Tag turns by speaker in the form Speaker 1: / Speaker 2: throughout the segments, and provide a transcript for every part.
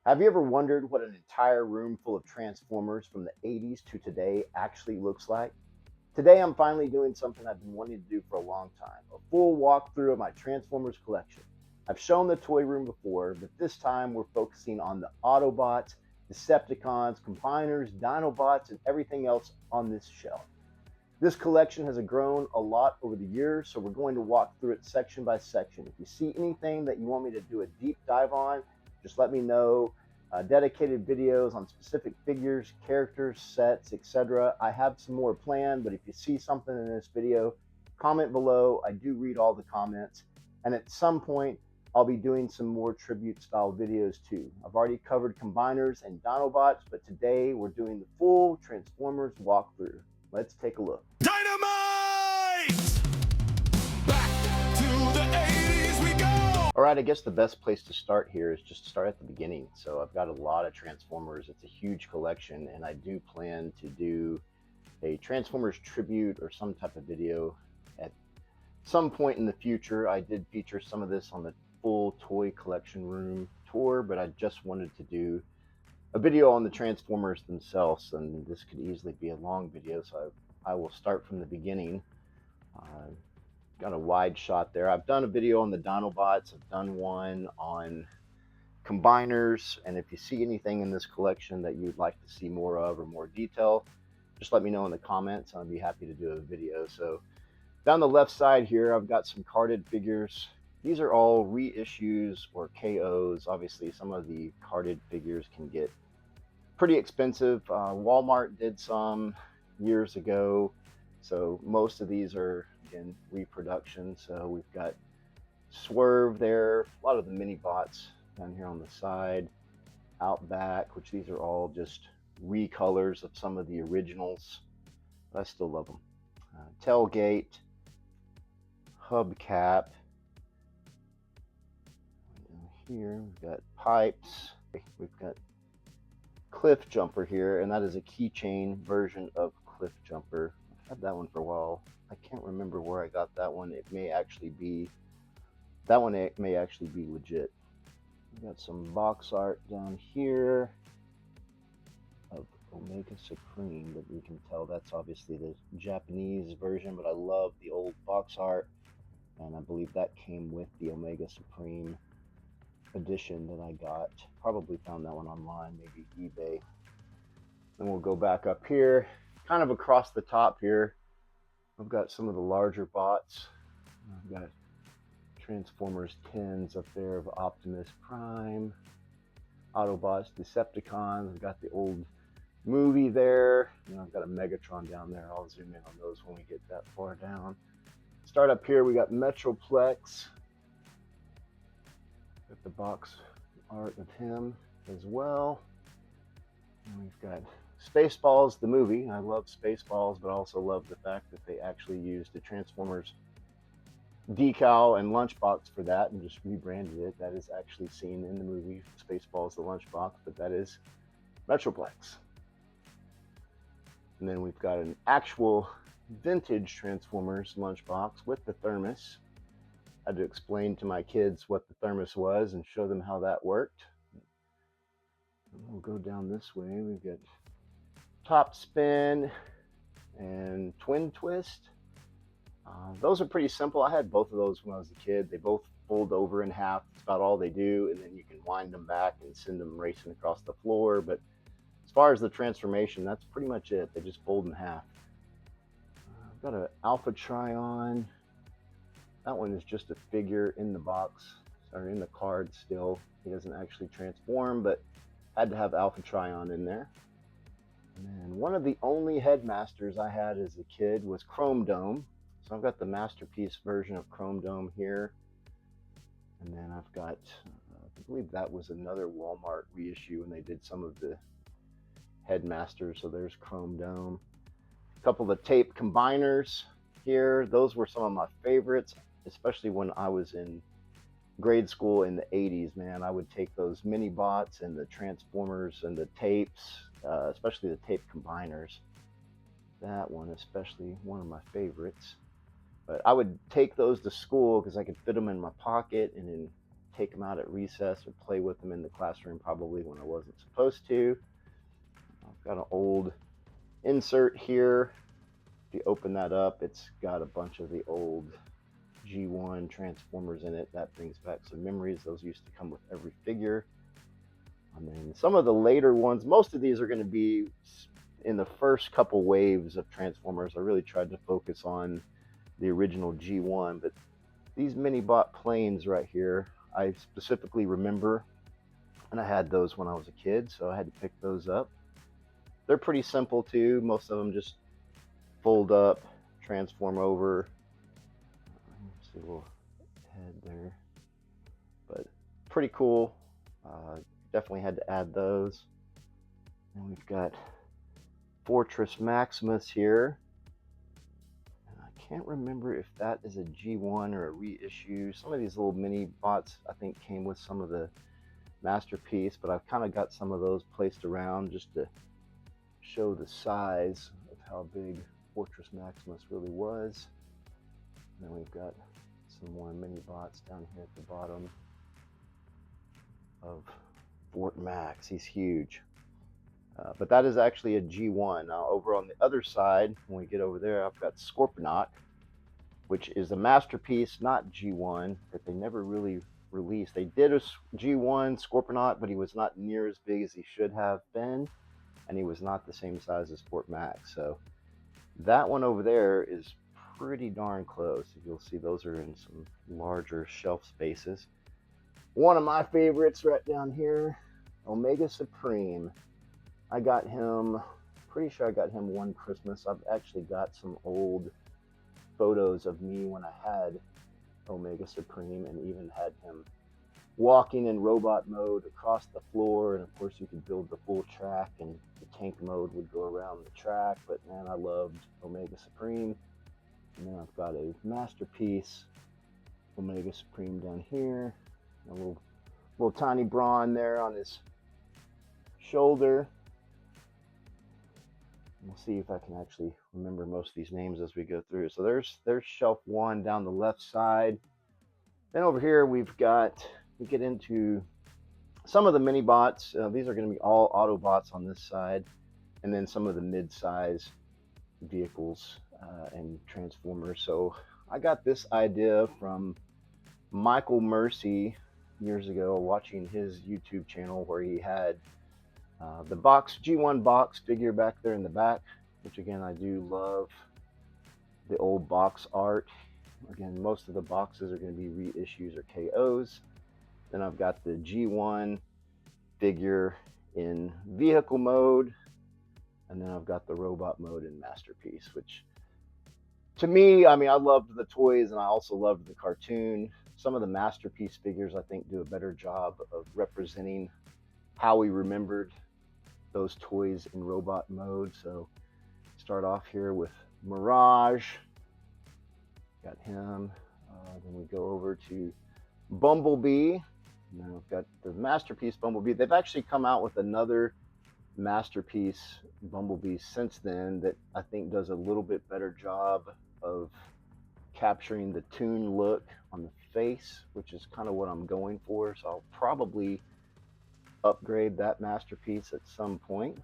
Speaker 1: Have you ever wondered what an entire room full of Transformers from the 80s to today actually looks like? Today I'm finally doing something I've been wanting to do for a long time, a full walkthrough of my Transformers collection. I've shown the toy room before, but this time we're focusing on the Autobots, Decepticons, Combiners, Dinobots, and everything else on this shelf. This collection has grown a lot over the years, so we're going to walk through it section by section. If you see anything that you want me to do a deep dive on, just let me know. Dedicated videos on specific figures, characters, sets, etc. I have some more planned, but if you see something in this video, comment below. I do read all the comments, and at some point I'll be doing some more tribute style videos too. I've already covered Combiners and Dinobots, but today we're doing the full Transformers walkthrough. Let's take a look.
Speaker 2: Dynamite! Back to the 80s we go!
Speaker 1: All right, I guess the best place to start here is just to start at the beginning. So I've got a lot of Transformers. It's a huge collection, and I do plan to do a Transformers tribute or some type of video at some point in the future. I did feature some of this on the full toy collection room tour, but I just wanted to do a video on the Transformers themselves, and this could easily be a long video, so I will start from the beginning. Got a wide shot there. I've done a video on the Dinobots. I've done one on Combiners, and if you see anything in this collection that you'd like to see more of or more detail, just let me know in the comments. I'll be happy to do a video. So down the left side here, I've got some carded figures. These are all reissues or KOs. Obviously, some of the carded figures can get pretty expensive. Walmart did some years ago, so most of these are, again, reproduction. So we've got Swerve there, a lot of the mini bots down here on the side, Outback, which these are all just recolors of some of the originals, but I still love them. Tailgate, Hubcap. Here we've got Pipes. We've got Cliff Jumper here, and that is a keychain version of Cliff Jumper. I've had that one for a while. I can't remember where I got that one. It may actually be, that one it may actually be legit. We've got some box art down here of Omega Supreme, but you can tell that's obviously the Japanese version, but I love the old box art, and I believe that came with the Omega Supreme edition that I got. Probably found that one online, maybe eBay. Then we'll go back up here, kind of across the top here. I've got some of the larger bots. I've got Transformers 10s up there of Optimus Prime, Autobots, Decepticons. I've got the old movie there. And I've got a Megatron down there. I'll zoom in on those when we get that far down. Start up here, we got Metroplex. Got the box art of him as well. And we've got Spaceballs, the movie. I love Spaceballs, but I also love the fact that they actually used the Transformers decal and lunchbox for that and just rebranded it. That is actually seen in the movie Spaceballs, the lunchbox, but that is Metroplex. And then we've got an actual vintage Transformers lunchbox with the thermos. I had to explain to my kids what the thermos was and show them how that worked. And we'll go down this way. We've got Top Spin and Twin Twist. Those are pretty simple. I had both of those when I was a kid. They both fold over in half. That's about all they do. And then you can wind them back and send them racing across the floor. But as far as the transformation, that's pretty much it. They just fold in half. I've got an Alpha Trion. That one is just a figure in the box, or in the card still. He doesn't actually transform, but had to have Alpha Trion in there. And then one of the only Headmasters I had as a kid was Chrome Dome. So I've got the Masterpiece version of Chrome Dome here. And then I've got, I believe that was another Walmart reissue when they did some of the Headmasters. So there's Chrome Dome. A couple of tape combiners here. Those were some of my favorites, especially when I was in grade school in the 80s, man. I would take those mini bots and the Transformers and the tapes, especially the tape combiners. That one especially, one of my favorites. But I would take those to school because I could fit them in my pocket and then take them out at recess or play with them in the classroom, probably when I wasn't supposed to. I've got an old insert here. If you open that up, it's got a bunch of the old G1 Transformers in it. That brings back some memories. Those used to come with every figure. And then some of the later ones, most of these are going to be in the first couple waves of Transformers. I really tried to focus on the original G1, but these mini-bot planes right here, I specifically remember, and I had those when I was a kid, so I had to pick those up. They're pretty simple too. Most of them just fold up, transform over. Let's see a little head there, but pretty cool. Definitely had to add those. And we've got Fortress Maximus here. And I can't remember if that is a G1 or a reissue. Some of these little mini bots I think came with some of the Masterpiece, but I've kind of got some of those placed around just to show the size of how big Fortress Maximus really was. And then we've got some more mini bots down here at the bottom of Fort Max. He's huge. But that is actually a G1. Now over on the other side, when we get over there, I've got Scorponok, which is a Masterpiece, not G1, that they never really released. They did a G1 Scorponok, but he was not near as big as he should have been, and he was not the same size as Fort Max. So that one over there is pretty darn close. You'll see those are in some larger shelf spaces. One of my favorites right down here, Omega Supreme. I got him, pretty sure I got him one Christmas. I've actually got some old photos of me when I had Omega Supreme and even had him walking in robot mode across the floor. And of course you could build the full track and the tank mode would go around the track. But man, I loved Omega Supreme. And then I've got a Masterpiece Omega Supreme down here. A little tiny Brawn there on his shoulder. We'll see if I can actually remember most of these names as we go through. So there's shelf one down the left side. Then over here we get into some of the mini bots. These are going to be all Autobots on this side, and then some of the mid-size vehicles and Transformers. So I got this idea from Michael Mercy years ago, watching his YouTube channel where he had the G1 box figure back there in the back, which again I do love the old box art. Again, most of the boxes are going to be reissues or KOs. Then I've got the G1 figure in vehicle mode, and then I've got the robot mode in Masterpiece, which to me, I mean, I loved the toys and I also loved the cartoon. Some of the Masterpiece figures I think do a better job of representing how we remembered those toys in robot mode. So start off here with Mirage. Got him. Then we go over to Bumblebee. And then we've got the Masterpiece Bumblebee. They've actually come out with another Masterpiece Bumblebee since then that I think does a little bit better job of capturing the toon look on the face, which is kind of what I'm going for. So I'll probably upgrade that Masterpiece at some point.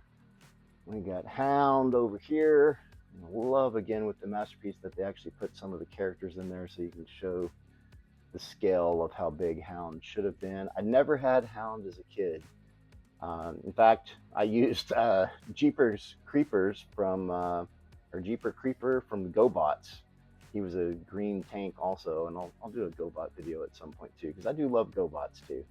Speaker 1: We got Hound over here. I love again with the Masterpiece that they actually put some of the characters in there so you can show the scale of how big Hound should have been. I never had Hound as a kid. In fact, I used Jeepers Creepers from Jeeper Creeper from the GoBots. He was a green tank also, and I'll do a GoBot video at some point too, because I do love GoBots too.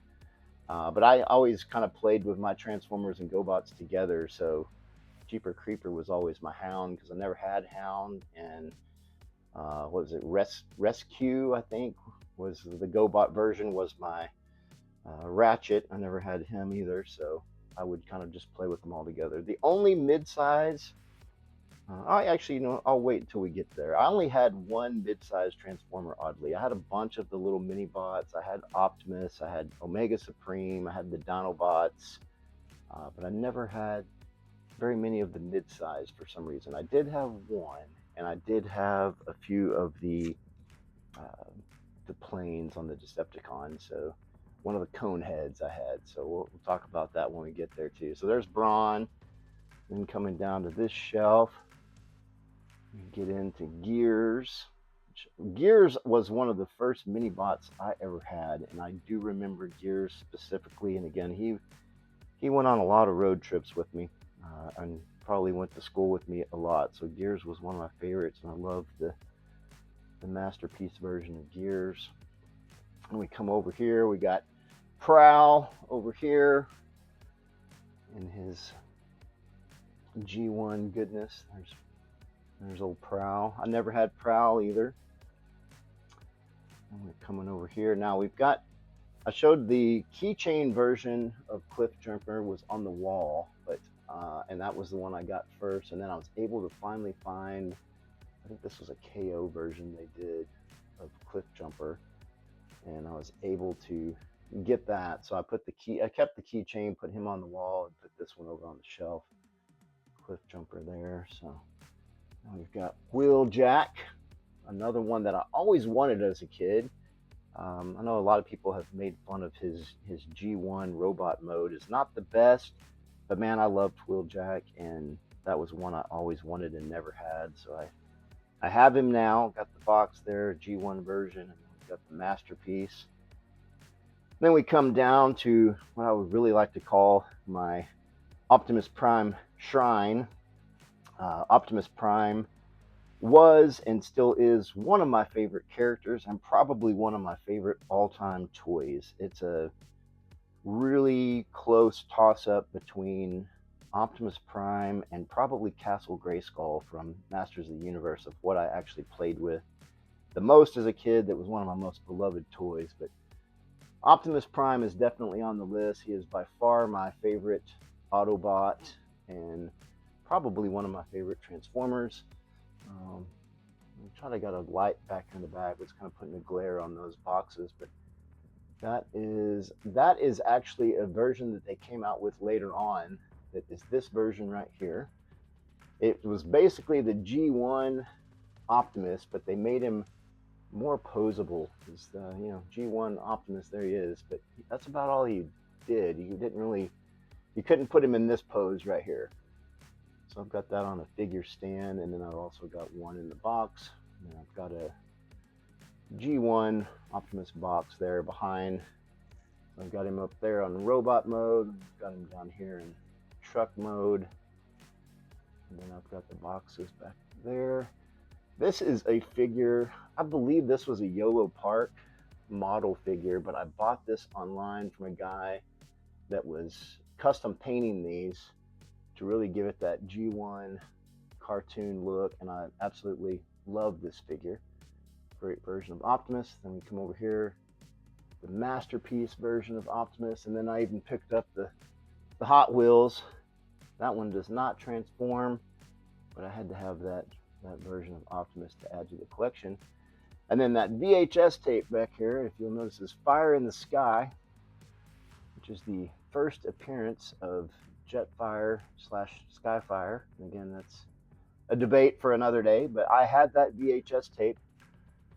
Speaker 1: But I always kind of played with my Transformers and GoBots together, so Jeeper Creeper was always my Hound because I never had Hound. And what was it, Rescue, I think, was the GoBot version, was my Ratchet. I never had him either, so I would kind of just play with them all together. The only mid-size, I'll wait until we get there. I only had one mid-size Transformer, oddly. I had a bunch of the little mini bots. I had Optimus, I had Omega Supreme, I had the Dinobots, but I never had very many of the mid-size for some reason. I did have one, and I did have a few of the planes on the Decepticons. So one of the cone heads I had. So we'll talk about that when we get there too. So there's Brawn. Then coming down to this shelf, we get into Gears. Gears was one of the first mini bots I ever had, and I do remember Gears specifically. And again, he went on a lot of road trips with me, and probably went to school with me a lot. So Gears was one of my favorites, and I loved the masterpiece version of Gears. And we come over here, we got Prowl over here in his G1 goodness. There's old Prowl. I never had Prowl either. And we're coming over here. Now we've got, I showed the keychain version of Cliff Jumper was on the wall, but and that was the one I got first. And then I was able to finally find, I think this was a KO version they did of Cliff Jumper, and I was able to get that. So I kept the keychain, put him on the wall, and put this one over on the shelf. Cliff Jumper there. So now we've got Wheeljack, another one that I always wanted as a kid. I know a lot of people have made fun of his G1 robot mode. It's not the best, but man, I loved Wheeljack, and that was one I always wanted and never had. So I have him now. Got the box there, G1 version, and got the masterpiece. Then we come down to what I would really like to call my Optimus Prime shrine. Optimus Prime was and still is one of my favorite characters and probably one of my favorite all-time toys. It's a really close toss-up between Optimus Prime and probably Castle Grayskull from Masters of the Universe, of what I actually played with the most as a kid. That was one of my most beloved toys. But Optimus Prime is definitely on the list. He is by far my favorite Autobot and probably one of my favorite Transformers. I'm trying to get a light back in the back. It's kind of putting a glare on those boxes, but that is actually a version that they came out with later on. That is this version right here. It was basically the G1 Optimus, but they made him more posable. Because G1 Optimus, there he is, but that's about all he did. You couldn't put him in this pose right here. So I've got that on a figure stand, and then I've also got one in the box. And I've got a G1 Optimus box there behind. I've got him up there on robot mode. I've got him down here in truck mode. And then I've got the boxes back there. This is a figure, I believe this was a YOLO Park model figure, but I bought this online from a guy that was custom painting these to really give it that G1 cartoon look, and I absolutely love this figure. Great version of Optimus. Then we come over here, the masterpiece version of Optimus, and then I even picked up the Hot Wheels. That one does not transform, but I had to have that version of Optimus to add to the collection. And then that VHS tape back here, if you'll notice, is Fire in the Sky, which is the first appearance of Jetfire / Skyfire. And again, that's a debate for another day, but I had that VHS tape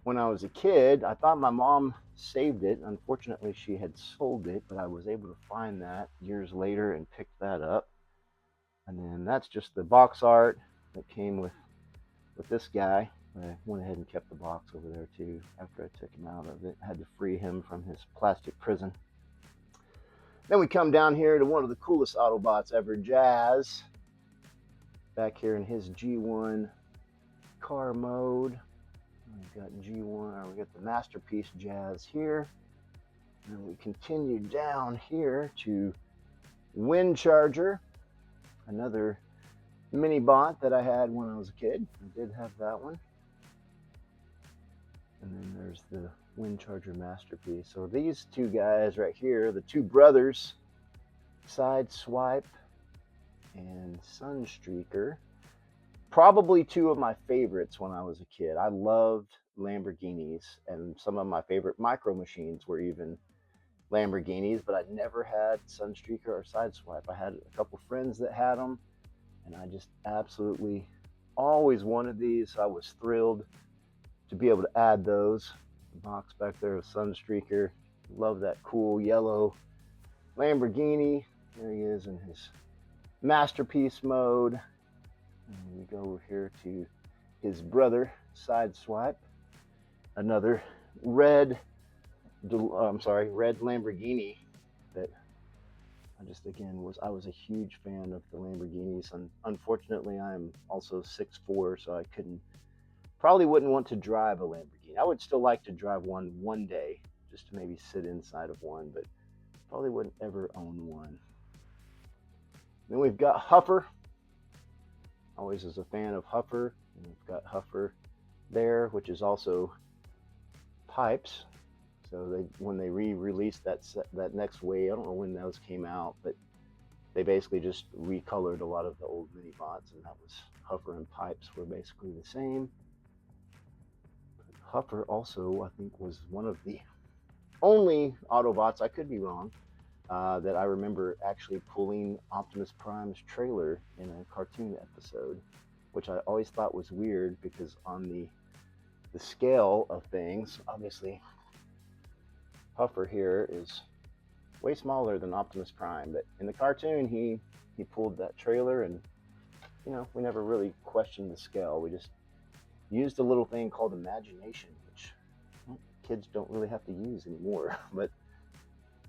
Speaker 1: when I was a kid. I thought my mom saved it. Unfortunately, she had sold it, but I was able to find that years later and pick that up. And then that's just the box art that came with this guy. I went ahead and kept the box over there too after I took him out of it. I had to free him from his plastic prison. Then we come down here to one of the coolest Autobots ever, Jazz. Back here in his G1 car mode. We got G1, we got the masterpiece Jazz here. And we continue down here to Wind Charger, another mini bot that I had when I was a kid. I did have that one. And then there's the Wind Charger masterpiece. So these two guys right here, the two brothers, Sideswipe and Sunstreaker, probably two of my favorites when I was a kid. I loved Lamborghinis, and some of my favorite micro machines were even Lamborghinis, but I never had Sunstreaker or Sideswipe. I had a couple friends that had them, and I just absolutely always wanted these. So I was thrilled to be able to add those. The box back there of Sunstreaker. Love that cool yellow Lamborghini. There he is in his masterpiece mode. And we go over here to his brother, Sideswipe. Another red, red Lamborghini that I was a huge fan of the Lamborghinis, and unfortunately I'm also 6'4", so I probably wouldn't want to drive a Lamborghini. I would still like to drive one day, just to maybe sit inside of one, but probably wouldn't ever own one. Then we've got Huffer. Always was a fan of Huffer. And we've got Huffer there, which is also Pipes. So when they re-released that next wave, I don't know when those came out, but they basically just recolored a lot of the old mini-bots, and that was Huffer and Pipes were basically the same. Huffer also, I think, was one of the only Autobots, I could be wrong, that I remember actually pulling Optimus Prime's trailer in a cartoon episode, which I always thought was weird because on the scale of things, obviously Huffer here is way smaller than Optimus Prime, but in the cartoon he pulled that trailer, and we never really questioned the scale. We just used a little thing called imagination, which kids don't really have to use anymore. But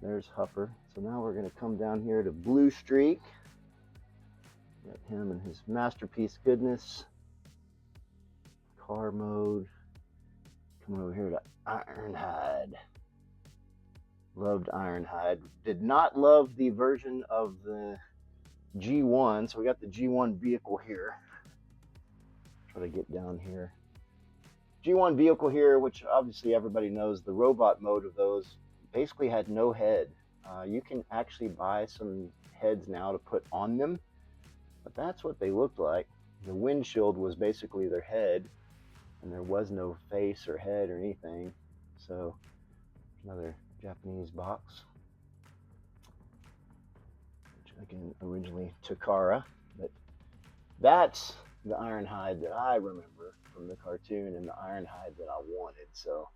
Speaker 1: there's Huffer. So now we're going to come down here to Blue Streak. Got him and his masterpiece goodness. Car mode. Coming over here to Ironhide. Loved Ironhide. Did not love the version of the G1. So we got the G1 vehicle here. Try to get down here. G1 vehicle here, which obviously everybody knows, the robot mode of those basically had no head. You can actually buy some heads now to put on them, but that's what they looked like. The windshield was basically their head, and there was no face or head or anything. So another Japanese box, which again originally Takara, but that's the Ironhide that I remember from the cartoon and the Ironhide that I wanted. So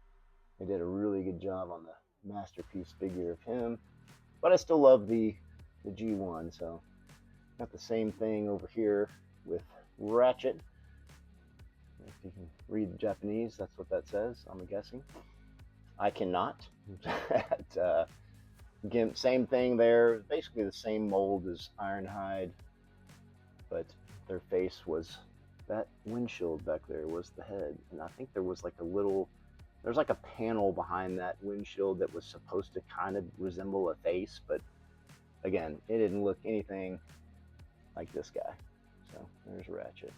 Speaker 1: they did a really good job on the masterpiece figure of him, but I still love the G1. So got the same thing over here with Ratchet. If you can read the Japanese, that's what that says, I'm guessing. I cannot. Again, same thing there, basically the same mold as Ironhide, but their face was, that windshield back there was the head, and I think there was like a panel behind that windshield that was supposed to kind of resemble a face, but again, it didn't look anything like this guy. So there's Ratchet.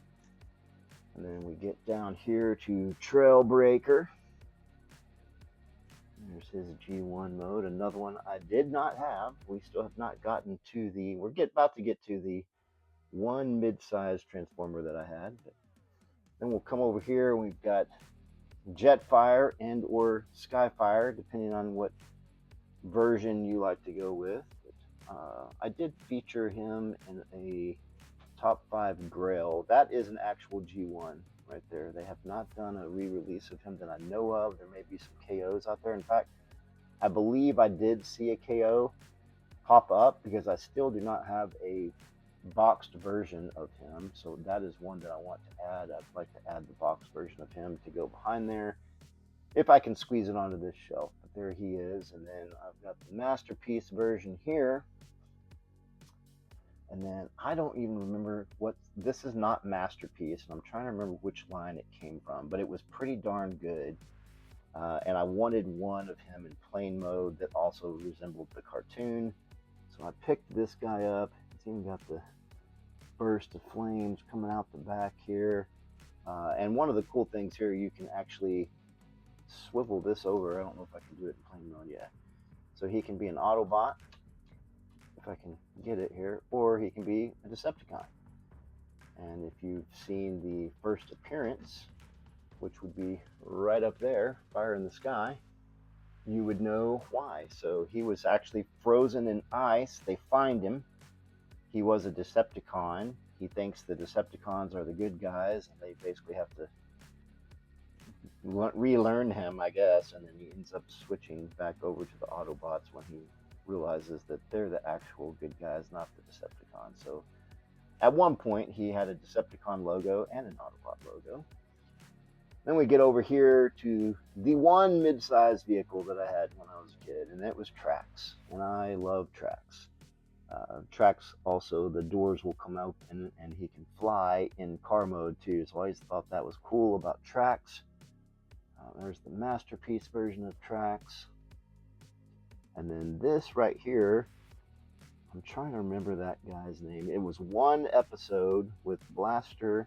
Speaker 1: And then we get down here to Trailbreaker. There's his G1 mode, another one I did not have. We still have not gotten to we're about to get to the one mid-sized Transformer that I had. But then we'll come over here and we've got Jetfire and or Skyfire, depending on what version you like to go with. But, I did feature him in a Top 5 Grail. That is an actual G1 right there. They have not done a re-release of him that I know of. There may be some KOs out there. In fact, I believe I did see a KO pop up because I still do not have a boxed version of him. So that is one that I want to add. I'd like to add the boxed version of him to go behind there if I can squeeze it onto this shelf. But there he is. And then I've got the masterpiece version here. And then I don't even remember this is not Masterpiece, and I'm trying to remember which line it came from, but it was pretty darn good. And I wanted one of him in plain mode that also resembled the cartoon. So I picked this guy up. It's even got the burst of flames coming out the back here. And one of the cool things here, you can actually swivel this over. I don't know if I can do it in plain mode yet. So he can be an Autobot, if I can get it here, or he can be a Decepticon. And if you've seen the first appearance, which would be right up there, Fire in the Sky, you would know why. So he was actually frozen in ice. They find him. He was a Decepticon. He thinks the Decepticons are the good guys, and they basically have to relearn him, I guess, and then he ends up switching back over to the Autobots when he realizes that they're the actual good guys, not the Decepticons. So at one point, he had a Decepticon logo and an Autobot logo. Then we get over here to the one mid-sized vehicle that I had when I was a kid, and it was Trax. And I love Trax. Trax also, the doors will come open and he can fly in car mode too. So I always thought that was cool about Trax. There's the Masterpiece version of Trax. And then this right here, I'm trying to remember that guy's name. It was one episode with Blaster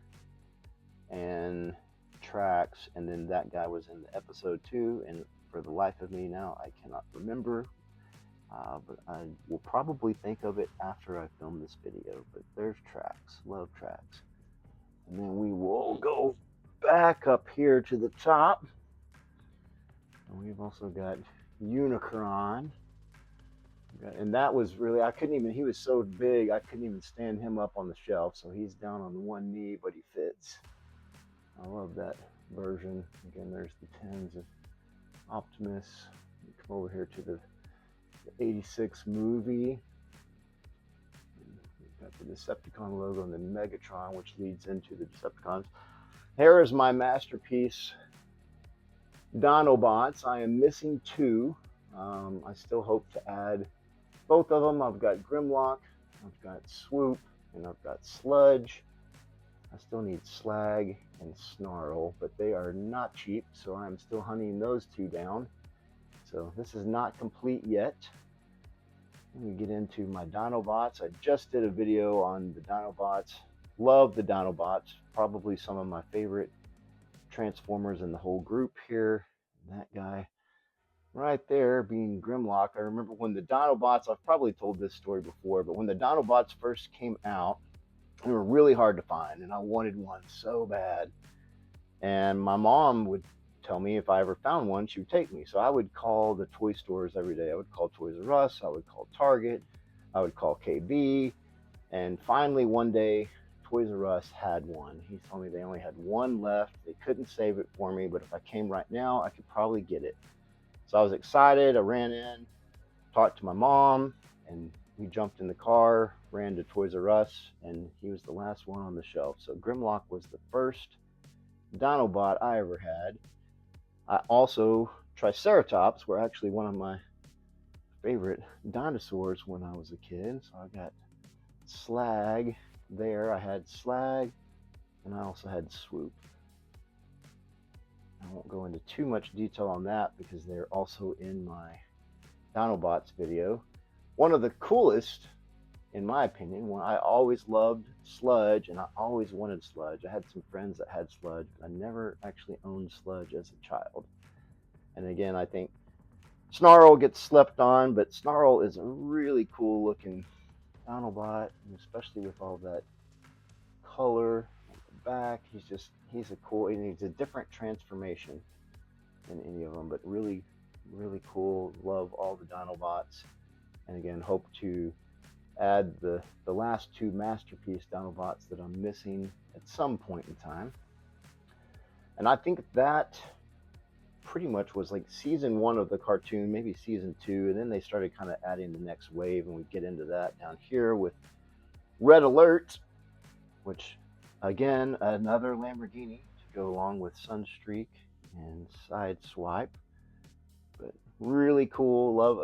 Speaker 1: and Trax, and then that guy was in the episode 2, and for the life of me now, I cannot remember. But I will probably think of it after I film this video. But there's Trax. Love Trax. And then we will go back up here to the top. And we've also got Unicron. And that was really, I couldn't even, he was so big, I couldn't even stand him up on the shelf. So he's down on one knee, but he fits. I love that version. Again, there's the 10s of Optimus. Come over here to the 86 movie. We've got the Decepticon logo and then Megatron, which leads into the Decepticons. Here is my masterpiece, Dinobots. I am missing 2. I still hope to add both of them. I've got Grimlock, I've got Swoop, and I've got Sludge. I still need Slag and Snarl, but they are not cheap, so I'm still hunting those 2 down. So this is not complete yet. Let me get into my Dinobots. I just did a video on the Dinobots. Love the Dinobots. Probably some of my favorite Transformers in the whole group here. That guy right there being Grimlock. I remember when the Dinobots, I've probably told this story before, but when the Dinobots first came out, they were really hard to find, and I wanted one so bad. And my mom would tell me if I ever found one, she would take me. So I would call the toy stores every day. I would call Toys R Us, I would call Target, I would call KB, and finally one day Toys R Us had one. He told me they only had one left. They couldn't save it for me, but if I came right now, I could probably get it. So I was excited. I ran in, talked to my mom, and we jumped in the car, ran to Toys R Us, and he was the last one on the shelf. So Grimlock was the first Dinobot I ever had. I also, Triceratops were actually one of my favorite dinosaurs when I was a kid. So I got Slag there. I had Slag, and I also had Swoop. I won't go into too much detail on that because they're also in my Dinobots video. One of the coolest, in my opinion, when I always loved Sludge, and I always wanted Sludge. I had some friends that had Sludge, but I never actually owned Sludge as a child. And again, I think Snarl gets slept on, but Snarl is a really cool looking Dinobot, especially with all that color on the back. He's a cool, and he's a different transformation than any of them, but really, really cool. Love all the Dinobots. And again, hope to add the last 2 masterpiece Dinobots that I'm missing at some point in time. And I think that pretty much was like season 1 of the cartoon, maybe season 2, and then they started kind of adding the next wave, and we get into that down here with Red Alert, which again, another Lamborghini to go along with Sunstreak and Sideswipe. But really cool. Love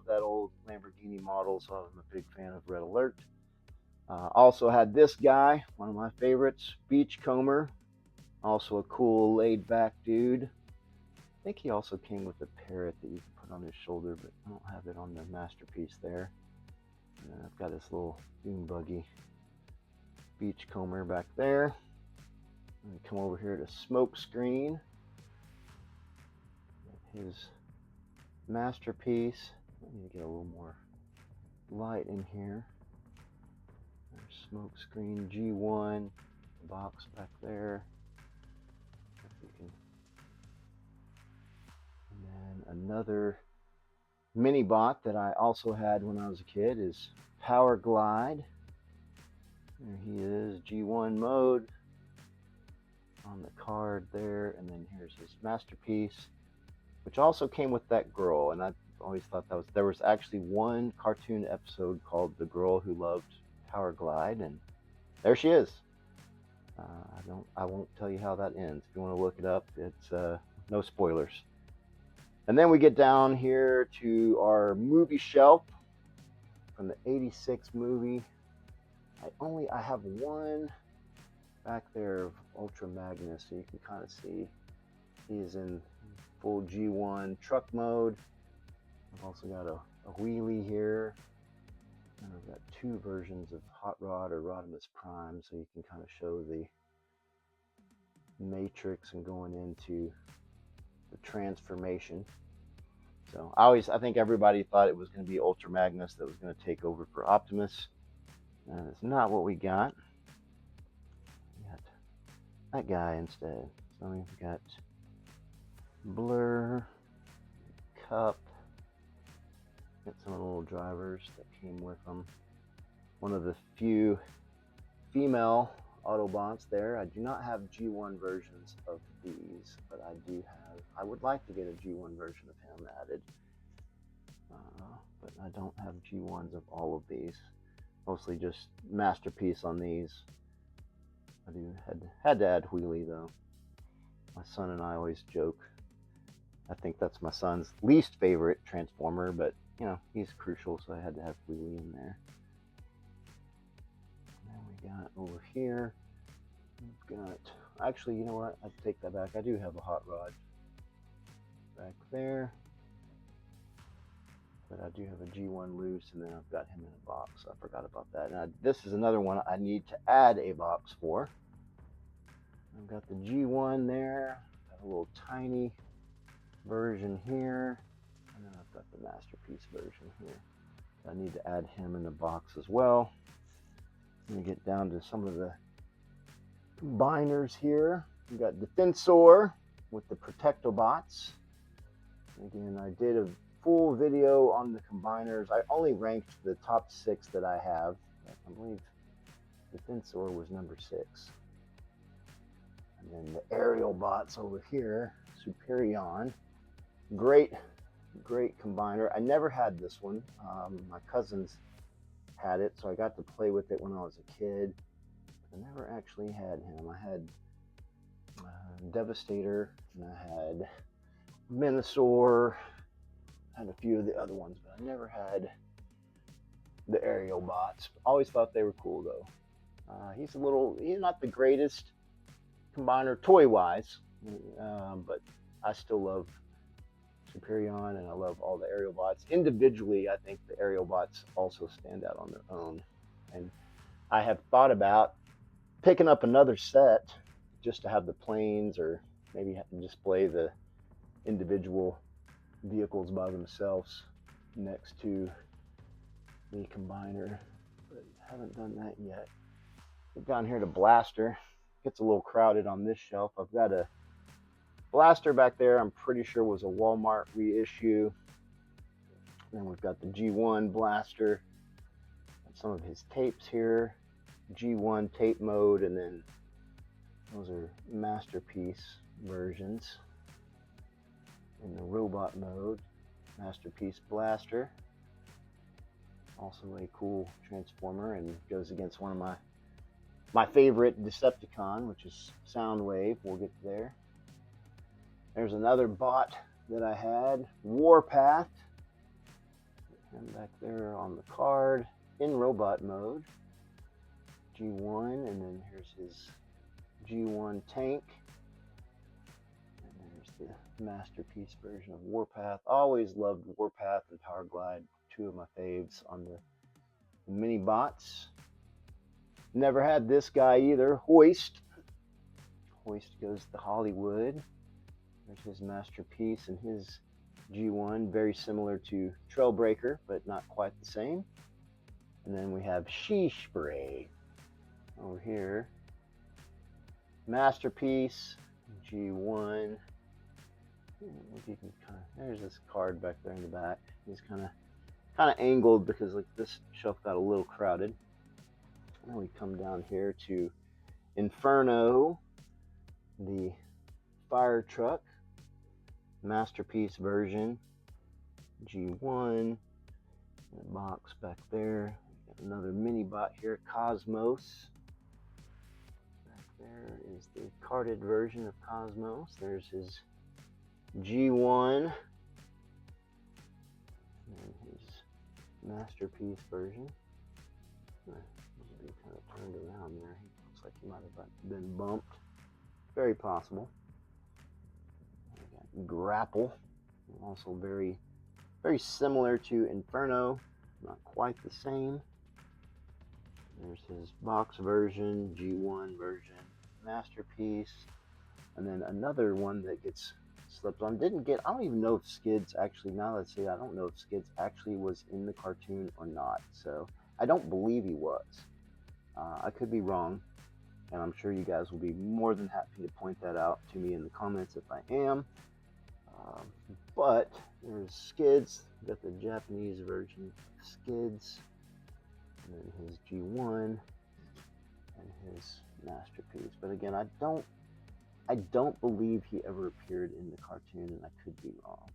Speaker 1: that old Lamborghini model, so I'm a big fan of Red Alert. Also had this guy, one of my favorites, Beachcomber. Also a cool laid back dude. I think he also came with a parrot that you can put on his shoulder, but I don't have it on the masterpiece there. And then I've got this little dune buggy Beachcomber back there. Let me come over here to Smokescreen. His masterpiece. Let me get a little more light in here. There's Smokescreen G1 box back there. If we can. And then another mini bot that I also had when I was a kid is Power Glide. There he is, G1 mode. on the card there, and then here's his masterpiece, which also came with that girl. And I always thought there was actually one cartoon episode called "The Girl Who Loved Power Glide," and there she is. I won't tell you how that ends. If you want to look it up, it's no spoilers. And then we get down here to our movie shelf from the '86 movie. I have one back there of Ultra Magnus, so you can kind of see he's in full G1 truck mode. I've also got a wheelie here, and I've got two versions of Hot Rod or Rodimus Prime, so you can kind of show the matrix and going into the transformation. So I think everybody thought it was going to be Ultra Magnus that was going to take over for Optimus, and it's not what we got. We got that guy instead. So we've got Blur, Cup, got some of the little drivers that came with them. One of the few female Autobots there. I do not have G1 versions of these, but I would like to get a G1 version of him added. But I don't have G1s of all of these. Mostly just masterpiece on these. I had to add Wheelie though. My son and I always joke. I think that's my son's least favorite Transformer, but you know, he's crucial, so I had to have Wheelie in there. And then we got over here, we've got, actually, you know what, I take that back. I do have a Hot Rod back there, but I do have a G1 loose, and then I've got him in a box. I forgot about that. And this is another one I need to add a box for. I've got the G1 there, got a little tiny version here, and then I've got the masterpiece version here. I need to add him in the box as well. I'm going to get down to some of the combiners here. We've got Defensor with the Protectobots. Again, I did a full video on the combiners. I only ranked the top 6 that I have. I believe Defensor was number 6. And then the aerial bots over here, Superion. Great combiner. I never had this one. My cousins had it, so I got to play with it when I was a kid. I never actually had him. I had Devastator, and I had Minosaur, had a few of the other ones, but I never had the aerial bots. Always thought they were cool though. He's not the greatest combiner toy-wise, but I still love Superion, and I love all the aerial bots. Individually, I think the aerial bots also stand out on their own. And I have thought about picking up another set just to have the planes, or maybe display the individual vehicles by themselves next to the combiner, but haven't done that yet. Get down here to Blaster. Gets a little crowded on this shelf. I've got a Blaster back there, I'm pretty sure was a Walmart reissue. Then we've got the G1 Blaster. Some of his tapes here. G1 tape mode, and then those are masterpiece versions. In the robot mode, masterpiece Blaster. Also a cool Transformer, and goes against one of my favorite Decepticon, which is Soundwave. We'll get there. There's another bot that I had, Warpath. And back there on the card, in robot mode. G1, and then here's his G1 tank. And there's the masterpiece version of Warpath. Always loved Warpath and Power Glide, two of my faves on the mini bots. Never had this guy either, Hoist. Hoist goes to Hollywood. There's his masterpiece and his G1, very similar to Trailbreaker, but not quite the same. And then we have She Spray over here. Masterpiece, G1. If you can there's this card back there in the back. He's kind of angled because like this shelf got a little crowded. And then we come down here to Inferno. the fire truck, masterpiece version, G1, the box back there. Got another mini bot here, Cosmos. Back there is the carded version of Cosmos. There's his G1 and his masterpiece version. He kind of turned around there. He looks like he might have been bumped. Very possible. We got Grapple, also very similar to Inferno, not quite the same. There's his box version, G1 version, masterpiece, and then another one that gets slipped on. I don't even know if Skids actually, now that I say that, I don't know if Skids actually was in the cartoon or not. So I don't believe he was. I could be wrong, and I'm sure you guys will be more than happy to point that out to me in the comments if I am. But there's Skids, got the Japanese version of Skids, and then his G1 and his masterpiece. But again, I don't believe he ever appeared in the cartoon, and I could be wrong.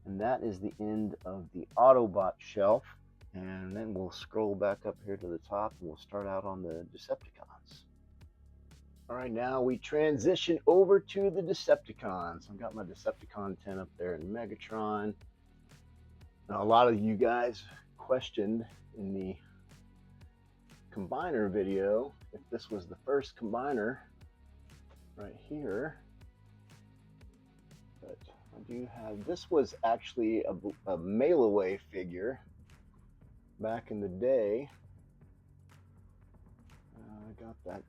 Speaker 1: And that is the end of the Autobot shelf. And then we'll scroll back up here to the top, and we'll start out on the Decepticons. All right, now we transition over to the Decepticons. I've got my Decepticon 10 up there in Megatron. Now, a lot of you guys questioned in the combiner video if this was the first combiner right here. But I do have, this was actually a mail-away figure back in the day. I got that.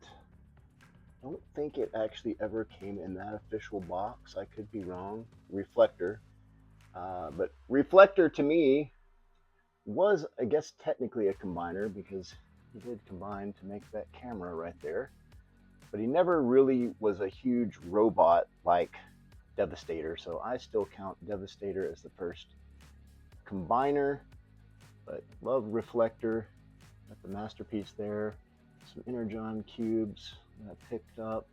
Speaker 1: I don't think it actually ever came in that official box. I could be wrong. Reflector. But Reflector to me was, I guess, technically a combiner because he did combine to make that camera right there. But he never really was a huge robot like Devastator. So I still count Devastator as the first combiner. But love Reflector. Got the masterpiece there. Some Energon cubes that I picked up.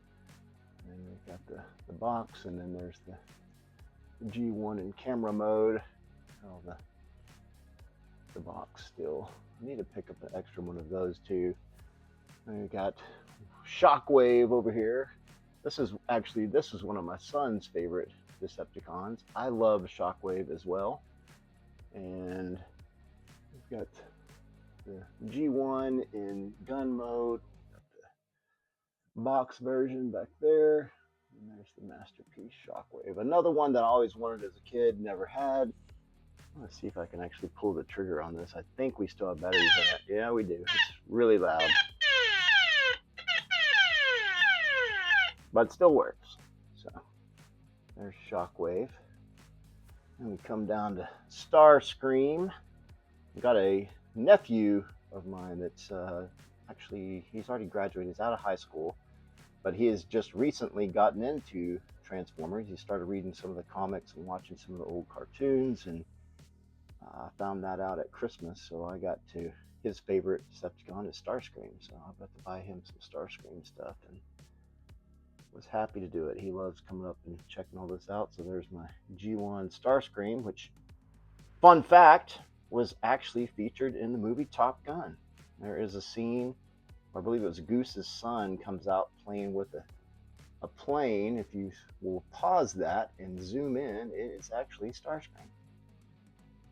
Speaker 1: And we've got the box, and then there's the G1 in camera mode. Oh, the box still. I need to pick up an extra one of those too. And we've got Shockwave over here. This is one of my son's favorite Decepticons. I love Shockwave as well. And we've got the G1 in gun mode. Got the box version back there. And there's the masterpiece Shockwave. Another one that I always wanted as a kid, never had. Let's see if I can actually pull the trigger on this. I think we still have batteries in it. Yeah, we do. It's really loud. But it still works. So there's Shockwave. And we come down to Starscream. We got a nephew of mine that's actually, he's already graduated. He's out of high school. But he has just recently gotten into Transformers. He started reading some of the comics and watching some of the old cartoons, and I found that out at Christmas. So I got to, his favorite Decepticon is Starscream. So I got to buy him some Starscream stuff, and was happy to do it. He loves coming up and checking all this out. So there's my G1 Starscream, which, fun fact, was actually featured in the movie Top Gun. There is a scene, I believe it was Goose's son comes out playing with a plane. If you will pause that and zoom in, it is actually Starscream.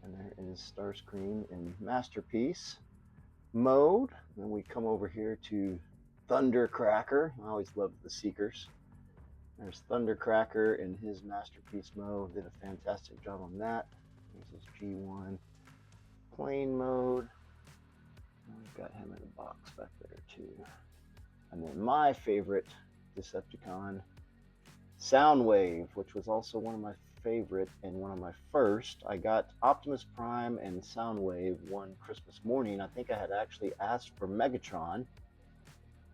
Speaker 1: And there is Starscream in masterpiece mode. Then we come over here to Thundercracker. I always loved the Seekers. There's Thundercracker in his masterpiece mode. Did a fantastic job on that. There's his G1 plane mode. We've got him in a box back there too. And then my favorite Decepticon, Soundwave, which was also one of my favorite and one of my first. I got Optimus Prime and Soundwave one Christmas morning. I think I had actually asked for Megatron,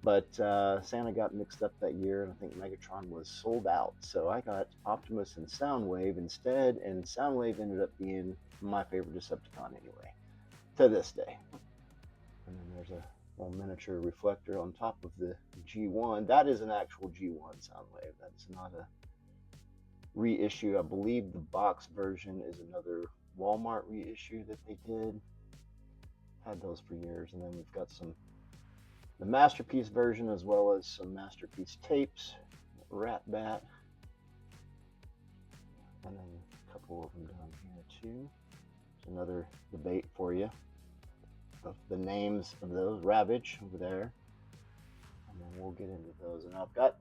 Speaker 1: but Santa got mixed up that year, and I think Megatron was sold out. So I got Optimus and Soundwave instead, and Soundwave ended up being my favorite Decepticon anyway, to this day. And then there's a little miniature reflector on top of the G1. That is an actual G1 Soundwave. That's not a reissue. I believe the box version is another Walmart reissue that they did. Had those for years. And then we've got the Masterpiece version, as well as some Masterpiece tapes, Rat Bat, and then a couple of them down here too. There's another debate for you of the names of those. Ravage over there, and then we'll get into those. And I've got,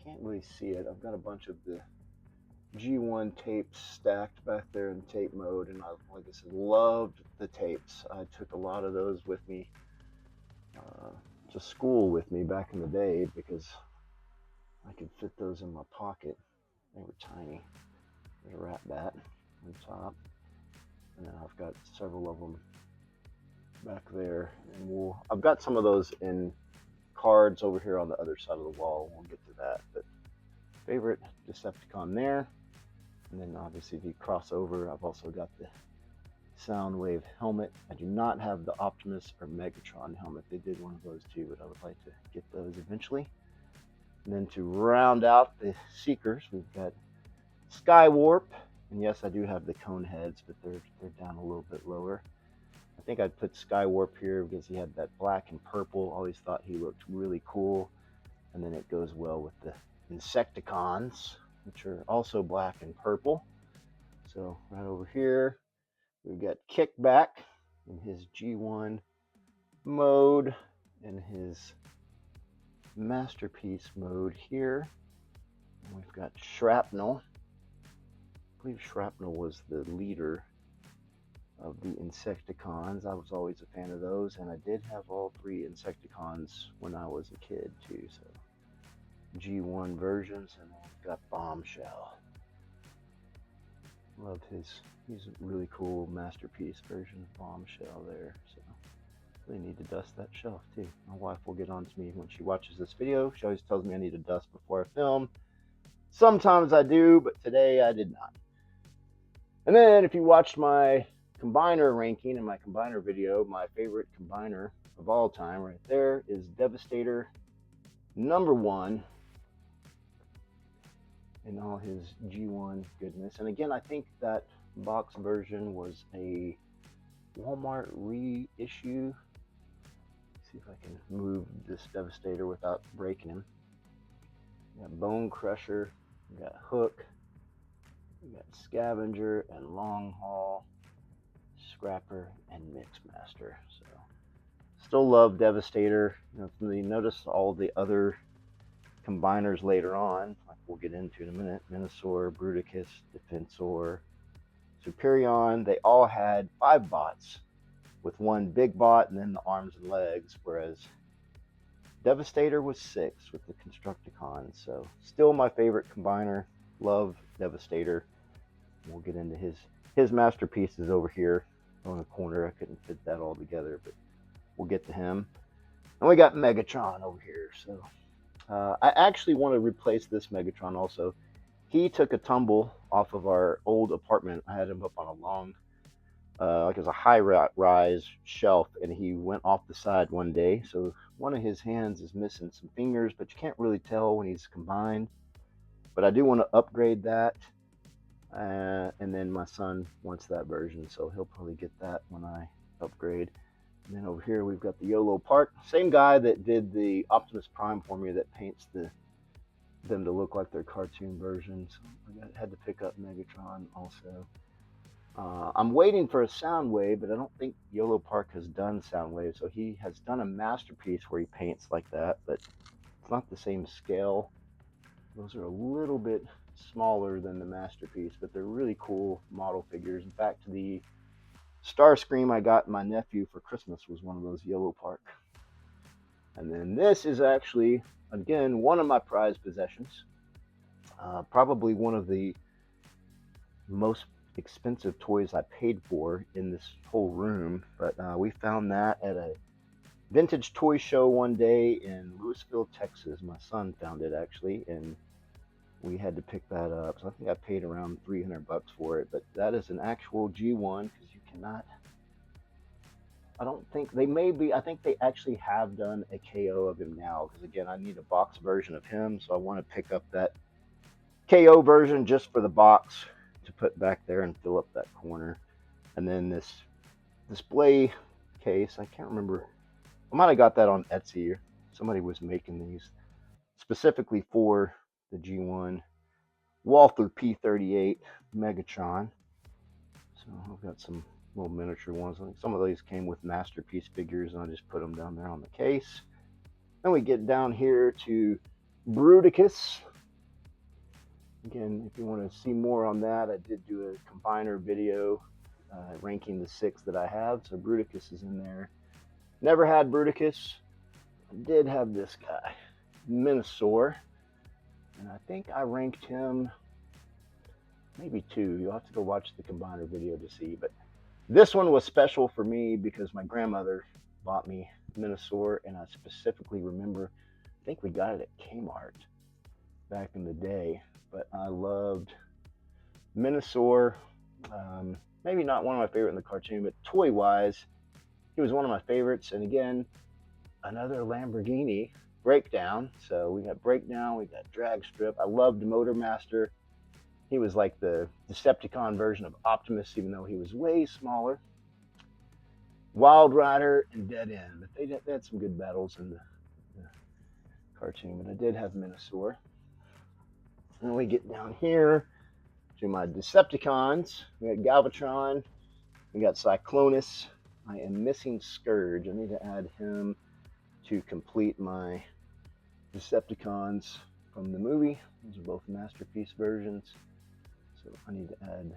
Speaker 1: can't really see it, I've got a bunch of the G1 tapes stacked back there in tape mode, and I, like I said, loved the tapes. I took a lot of those with me to school with me back in the day because I could fit those in my pocket. They were tiny. There's a Rat Bat on top, and then I've got several of them back there, and I've got some of those in cards over here on the other side of the wall. We'll get to that. But favorite Decepticon there, and then obviously if you cross over, I've also got the Soundwave helmet. I do not have the Optimus or Megatron helmet. They did one of those too, but I would like to get those eventually. And then to round out the Seekers, we've got Skywarp, and yes, I do have the cone heads, but they're down a little bit lower. I think I'd put Skywarp here because he had that black and purple. Always thought he looked really cool, and then it goes well with the Insecticons, which are also black and purple. So right over here, we've got Kickback in his G1 mode and his Masterpiece mode here. And we've got Shrapnel. I believe Shrapnel was the leader of the Insecticons. I was always a fan of those, and I did have all three Insecticons when I was a kid too. So G1 versions, and then we've got Bombshell. Love he's a really cool Masterpiece version of Bombshell there. So really need to dust that shelf too. My wife will get on to me when she watches this video. She always tells me I need to dust before I film. Sometimes I do, but today I did not. And then if you watched my combiner ranking in my combiner video, my favorite combiner of all time right there is Devastator #1 in all his G1 goodness. And again, I think that box version was a Walmart reissue. Let's see if I can move this Devastator without breaking him. We got Bone Crusher, we got Hook, we got Scavenger and Long Haul, Scrapper, and Mixmaster. So still love Devastator. You notice all the other combiners later on, like we'll get into in a minute, Minosaur, Bruticus, Defensor, Superion, they all had 5 bots with one big bot and then the arms and legs, whereas Devastator was 6 with the Constructicons. So still my favorite combiner. Love Devastator. We'll get into his masterpieces over here on the corner. I couldn't fit that all together, but we'll get to him. And we got Megatron over here. So I actually want to replace this Megatron also. He took a tumble off of our old apartment. I had him up on a long, like it was a high-rise shelf, and he went off the side one day. So one of his hands is missing some fingers, but you can't really tell when he's combined. But I do want to upgrade that. And then my son wants that version, so he'll probably get that when I upgrade. And then over here we've got the YOLO Park. Same guy that did the Optimus Prime for me that paints them to look like their cartoon versions. I had to pick up Megatron also. I'm waiting for a Soundwave, but I don't think YOLO Park has done Soundwave. So he has done a masterpiece where he paints like that, but it's not the same scale. Those are a little bit smaller than the masterpiece, but they're really cool model figures. In fact, the Starscream I got my nephew for Christmas was one of those YOLO Park. And then this is actually, again, one of my prized possessions. Probably one of the most expensive toys I paid for in this whole room, but we found that at a vintage toy show one day in Louisville, Texas. My son found it actually, and we had to pick that up. So I think I paid around $300 for it, but that is an actual G1 because you cannot I don't think they may be. I think they actually have done a KO of him now. Because again, I need a box version of him, so I want to pick up that KO version just for the box to put back there and fill up that corner. And then this display case, I can't remember. I might have got that on Etsy. Somebody was making these specifically for the G1 Walther P38 Megatron. So I've got some little miniature ones. I think some of these came with masterpiece figures, and I just put them down there on the case. Then we get down here to Bruticus. Again, if you want to see more on that, I did do a combiner video ranking the 6 that I have. So Bruticus is in there. Never had Bruticus. I did have this guy, Minosaur. And I think I ranked him maybe 2. You'll have to go watch the combiner video to see. But this one was special for me because my grandmother bought me Minosaur, and I specifically remember, I think we got it at Kmart back in the day. But I loved Minosaur. Maybe not one of my favorite in the cartoon, but toy-wise, he was one of my favorites. And again, another Lamborghini breakdown. So we got breakdown, we got drag strip. I loved Motor Master. He was like the Decepticon version of Optimus, even though he was way smaller. Wild Rider and Dead End, but they had some good battles in the cartoon. But I did have Minosaur. And we get down here to my Decepticons. We got Galvatron. We got Cyclonus. I am missing Scourge. I need to add him to complete my Decepticons from the movie. Those are both masterpiece versions. So I need to add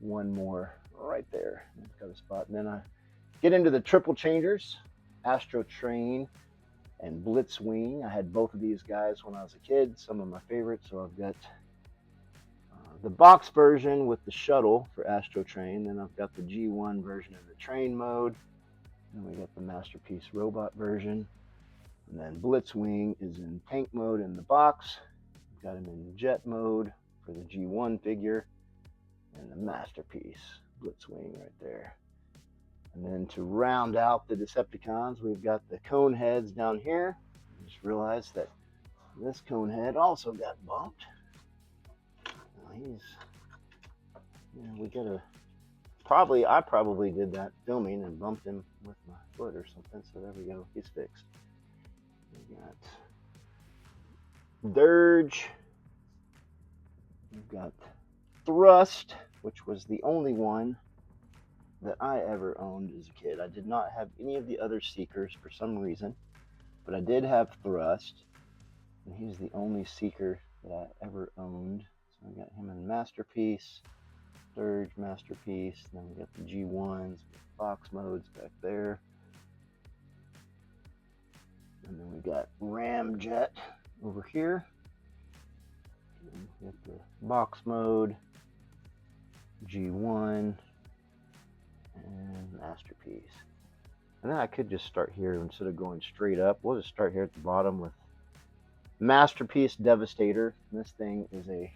Speaker 1: one more right there. I've got a spot. And then I get into the triple changers, Astro Train and Blitzwing. I had both of these guys when I was a kid, some of my favorites. So I've got the box version with the shuttle for Astro Train. Then I've got the G1 version in the train mode. Then we got the Masterpiece Robot version. And then Blitzwing is in tank mode in the box. We've got him in jet mode for the G1 figure. And the Masterpiece Blitzwing right there. And then to round out the Decepticons, we've got the cone heads down here. I just realized that this cone head also got bumped. We gotta I probably did that filming and bumped him with my foot or something. So there we go, he's fixed. We got Dirge. We've got Thrust, which was the only one that I ever owned as a kid. I did not have any of the other Seekers for some reason, but I did have Thrust, and he's the only Seeker that I ever owned. So I got him in Masterpiece, Dirge, Masterpiece, and then we got the G1s, box modes back there. And then we got Ramjet over here. And we got the box mode, G1, and Masterpiece. And then I could just start here instead of going straight up. We'll just start here at the bottom with Masterpiece Devastator. This thing is a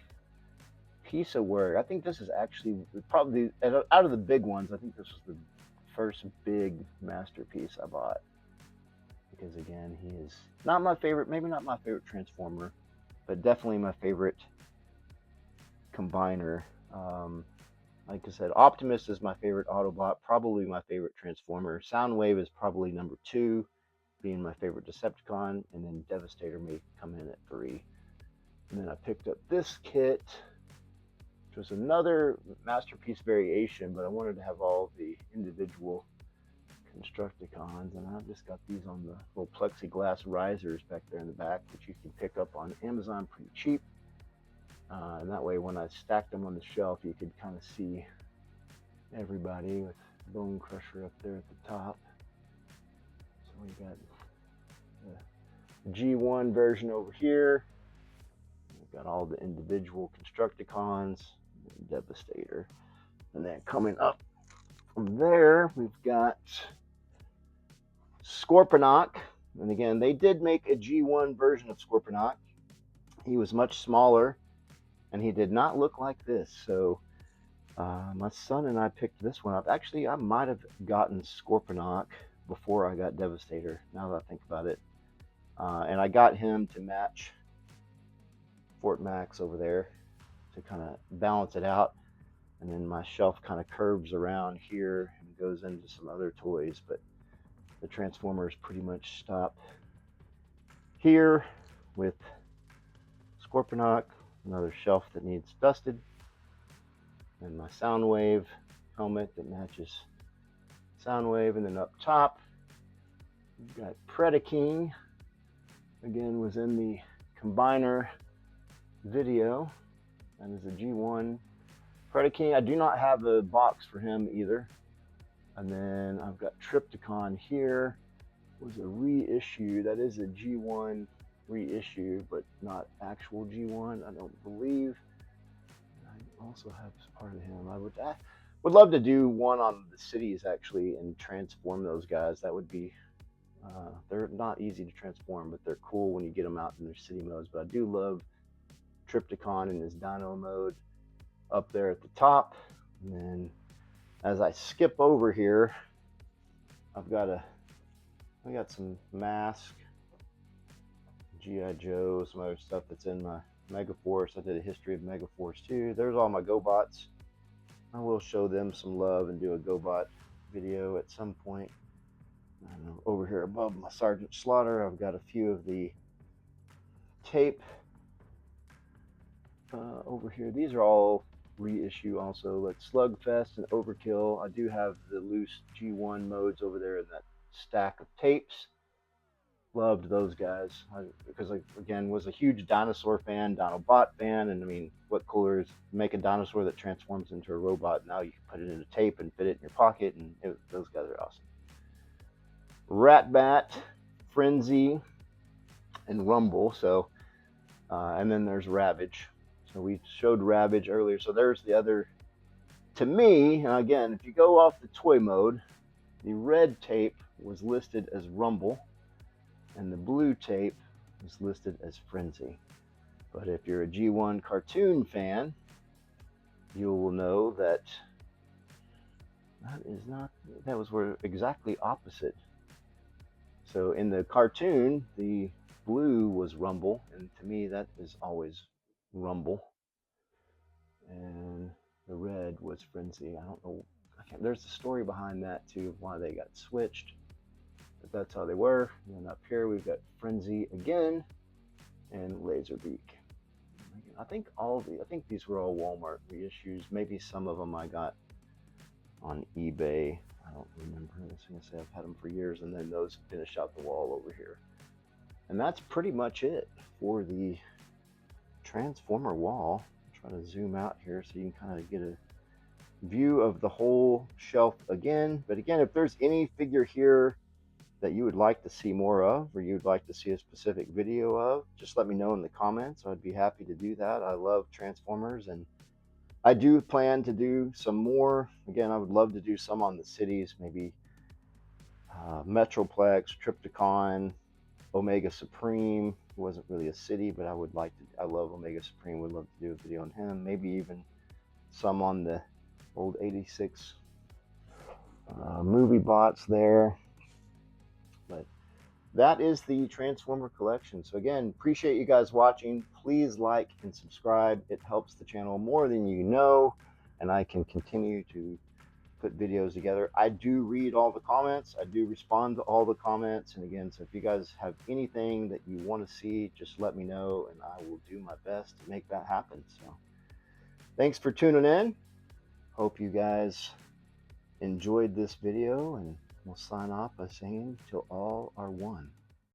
Speaker 1: piece of work. I think this is actually probably, out of the big ones, I think this was the first big Masterpiece I bought. Because again, he is not my favorite, maybe not my favorite Transformer, but definitely my favorite combiner. Like I said, Optimus is my favorite Autobot, probably my favorite Transformer. Soundwave is probably number 2, being my favorite Decepticon, and then Devastator may come in at 3. And then I picked up this kit, which was another Masterpiece variation, but I wanted to have all the individual Constructicons, and I've just got these on the little plexiglass risers back there in the back, which you can pick up on Amazon pretty cheap. And that way, when I stacked them on the shelf, you could kind of see everybody with Bone Crusher up there at the top. So we got the G1 version over here. We've got all the individual Constructicons, and Devastator. And then coming up from there, we've got Scorponok. And again, they did make a G1 version of Scorponok. He was much smaller, and he did not look like this. So My son and I picked this one up. Actually, I might have gotten Scorponok before I got Devastator, now that I think about it. And I got him to match Fort Max over there to kind of balance it out. And then my shelf kind of curves around here and goes into some other toys, but the Transformers pretty much stop here with Scorponok, another shelf that needs dusted, and my Soundwave helmet that matches Soundwave. And then up top, we've got Predaking. Again, was in the Combiner video. That is a G1 Predaking. I do not have a box for him either. And then I've got Trypticon here. Was a reissue. That is a G1 reissue, but not actual G1, I don't believe. I also have part of him. I would love to do one on the cities actually and transform those guys. That would be they're not easy to transform, but they're cool when you get them out in their city modes. But I do love Trypticon in his Dino mode up there at the top. And then as I skip over here, I got some M.A.S.K, G.I. Joe, some other stuff that's in my Megaforce. I did a history of Megaforce too. There's all my GoBots. I will show them some love and do a GoBot video at some point. I don't know, over here above my Sergeant Slaughter, I've got a few of the tape over here. These are all reissue also, like Slugfest and Overkill. I do have the loose G1 modes over there in that stack of tapes. Loved those guys because, like, again, was a huge dinosaur fan, Dinobot fan, and I mean, what cooler is make a dinosaur that transforms into a robot? Now you can put it in a tape and fit it in your pocket, and those guys are awesome. Ratbat, Frenzy, and Rumble. So, and then there's Ravage. So we showed Ravage earlier. So there's the other. To me, and again, if you go off the toy mode, the red tape was listed as Rumble, and the blue tape is listed as Frenzy. But if you're a G1 cartoon fan, you will know that that was exactly opposite. So in the cartoon, the blue was Rumble, and to me that is always Rumble. And the red was Frenzy. I don't know. There's a story behind that too, of why they got switched. But that's how they were. And then up here we've got Frenzy again and Laserbeak. I think these were all Walmart reissues. Maybe some of them I got on eBay. I don't remember. I was going to say I've had them for years, and then those finish out the wall over here. And that's pretty much it for the Transformer wall. I'll try to zoom out here so you can kind of get a view of the whole shelf again. But again, if there's any figure here that you would like to see more of, or you'd like to see a specific video of, just let me know in the comments. I'd be happy to do that. I love Transformers, and I do plan to do some more. Again, I would love to do some on the cities, maybe Metroplex, Trypticon, Omega Supreme. He wasn't really a city, but I love Omega Supreme. Would love to do a video on him. Maybe even some on the old 86 movie bots there. But that is the Transformer collection. So again, appreciate you guys watching. Please like and subscribe. It helps the channel more than you know, and I can continue to put videos together. I do read all the comments. I do respond to all the comments. And again, so if you guys have anything that you want to see, just let me know, and I will do my best to make that happen. So thanks for tuning in. Hope you guys enjoyed this video, and we'll sign off by saying till all are one.